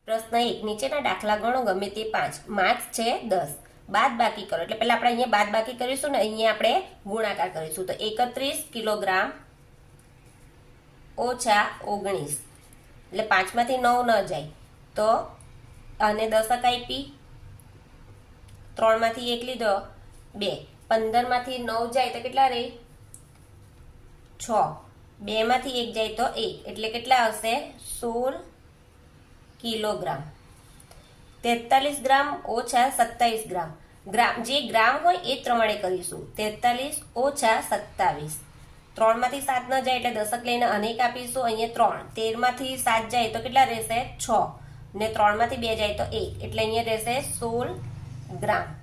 પ્રશ્ન 1 નીચેના દાખલા ગણો ગમે તે 5 માર્ક્સ છે 10 બાદ બાકી કરો એટલે પહેલા આપણે અહીંયા બાદ બાકી કરીશું ને અહીંયા આપણે ગુણાકાર કરીશું તો 31 કિલોગ્રામ ઓછા 19 એટલે 5 માંથી 9 ન જાય તો અને 10 આપી 3 માંથી 1 લીધો 2 15 માંથી 9 જાય તો કેટલા રહે 6 2 માંથી 1 જાય તો 1 એટલે કેટલા આવશે 16 કિલોગ્રામ 43 ગ્રામ ઓછા 27 ગ્રામ ગ્રામ જે ગ્રામ હોય એ પ્રમાણે કરીશું 43 ઓછા 27 3 માંથી 7 ન જાય એટલે દશક લઈને અનેક આપીશું અહીંયા 3 13 માંથી 7 જાય તો કેટલા રહેશે 6 ને 3 માંથી 2 જાય તો 1 એટલે અહીંયા રહેશે 16 ગ્રામ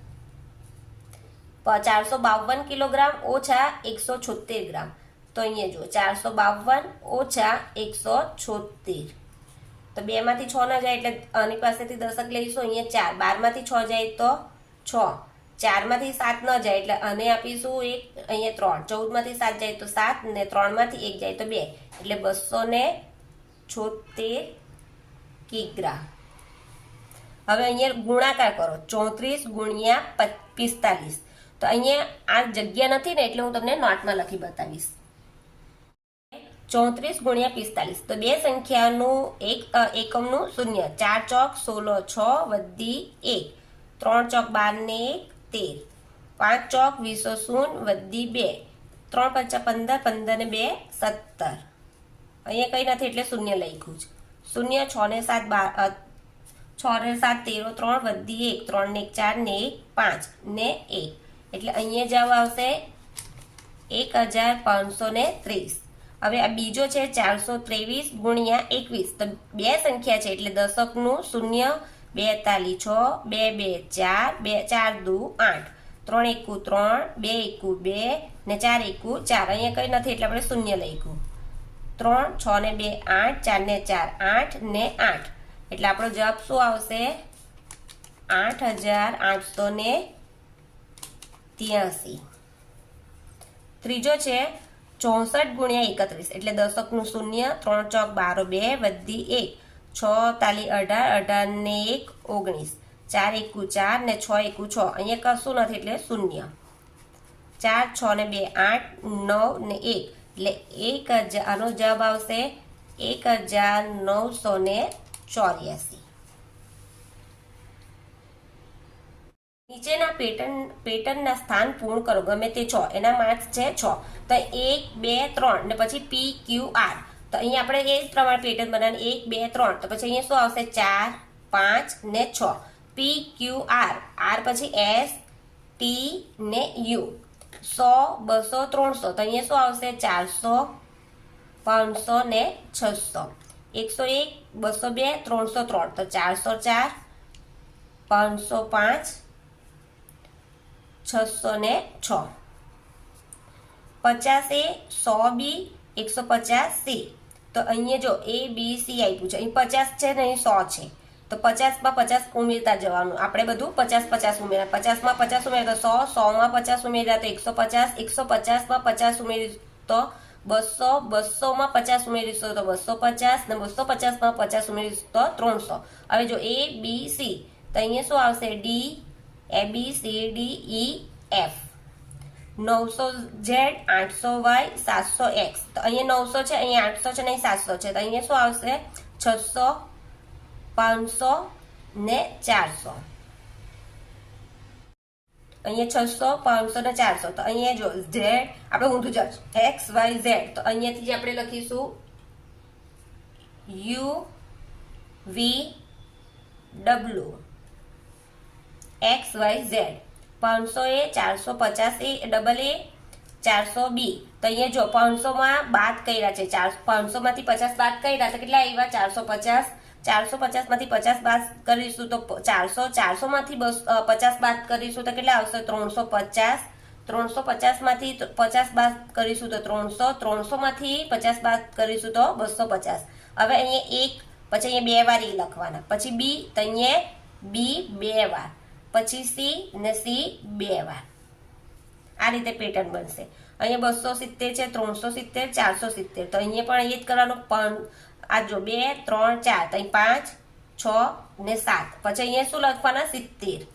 452 કિલોગ્રામ ઓછા 176 ગ્રામ તો અહીંયા જુઓ 452 ઓછા 176 તો 2 માંથી 6 ના જાય એટલે આની પાસેથી દશક લઈશું અહીંયા 4 12 માંથી 6 જાય તો 6 4 માંથી 7 ન જાય એટલે આને આપીશું 1 અહીંયા 3 14 માંથી 7 જાય તો 7 ને 3 માંથી 1 જાય તો 2 એટલે 276 કિગ્રા હવે અહીંયા ગુણાકાર કરો 34 ગુણ્યા 45 તો અહીંયા આ જગ્યા નથી ને એટલે હું તમને નોટમાં લખી બતાવીશ 34 ગુણ્યા 45 તો બે સંખ્યાનું એકમનું શૂન્ય 4 ચોક 16 6 વધી 1 3 ચોક 12 ને 1 13 5 ચોક 20 શૂન્ય વધી 2 3 પંચા 15 15 ને 2 17 અહીંયા કઈ નથી એટલે શૂન્ય લખ્યું છે શૂન્ય 6 ને 7 6 ને 7 13 3 વધી 1 3 ને 1 4 ને 1 5 ને 1 એટલે અહીંયા જવાબ આવશે 1530 હવે આ બીજો છે 423 ગુણ્યા 21 તો બે સંખ્યા છે એટલે દશકનું શૂન્ય 42 6 2 2 4 2 4 2 8 3 1 3 2 1 2 ને 4 1 4 અહીંયા કઈ નથી એટલે આપણે શૂન્ય લખ્યું 3 6 ને 2 8 4 ને 4 8 ને 8 એટલે આપણો જવાબ શું આવશે 8883 ત્રીજો છે 64 ગુણ્યા 31 એટલે દશકનું શૂન્ય 3 ચોક 12 2 વધી 1 6 તાલી 18 18 ને 1 19 4 1 4 ને 6 1 6 અહીંયા કશું નથી એટલે શૂન્ય 4 6 ને 2 8 9 ને 1 એટલે 1000 આનો જવાબ આવશે 1984 નીચેના પેટર્નના સ્થાન પૂર્ણ કરો ગમે તે 6 એના માર્ક્સ છે 6 તો 1 2 3 ને પછી પી ક્યુ આર તો અહીંયા આપણે એ જ પ્રમાણે પેટર્ન બનાવવાનું 1 2 3 તો પછી અહીંયા શું આવશે 4 5 ને 6 પી ક્યુ આર આર પછી એસ ટી ને યુ 100 200 300 તો અહીંયા શું આવશે 400 500 ને 600 101 202 303 તો 404 505 600 ને 6 50 એ 100 બી 150 સી તો અહીંયા જો એ બી સી આપ્યું છે અહીં 50 છે ને અહીં 100 છે તો 50 માં 50 ઉમેરતા જવાનું આપણે બધું 50 50 ઉમેર્યા 50 માં 50 ઉમેર્યા તો 100 100 માં 50 ઉમેર્યા તો 150 150 માં 50 ઉમેર્યું તો 200 200 માં 50 ઉમેરીશું તો 250 ને 250 માં 50 ઉમેરીશું તો 300 હવે જો એ બી સી તો અહીંયા શું આવશે D A B C D E F 900 Z 800 Y 700 X તો અહીંયા 900 છે અહીંયા 800 છે ને 700 છે તો અહીંયા શું આવશે 600 500 ને 400 અહીંયા 600 500 ને 400 તો અહીંયા જો ઝેડ આપણે ઊંધું જ એક્સ વાય ઝેડ તો અહીંયાથી આપણે લખીશું U V W X Y Z 500 A 450 A double A 400 B તો અહીંયા જો 500 માં બાદ કર્યા છે 500 માંથી 50 બાદ કર્યા તો કેટલા આવ્યા 450 450 માંથી 50 બાદ કરીશું તો 400 400 માંથી 50 બાદ કરીશું તો કેટલા આવશે 350 350 માંથી 50 બાદ કરીશું તો 300 300 માંથી 50 બાદ કરીશું તો 250 હવે અહીંયા એક પછી અહીંયા બે વાર એ લખવાના પછી બી તો અહીંયા બી બે વાર પછી સી ને સી બે વાર આ રીતે પેટર્ન બનશે અહીંયા 270 છે 370 470 તો અહીંયા પણ એ જ કરવાનું પણ આ જો 2 3 4 તો અહીં 5 6 ને 7, પછી અહીંયા શું લખવાના 70,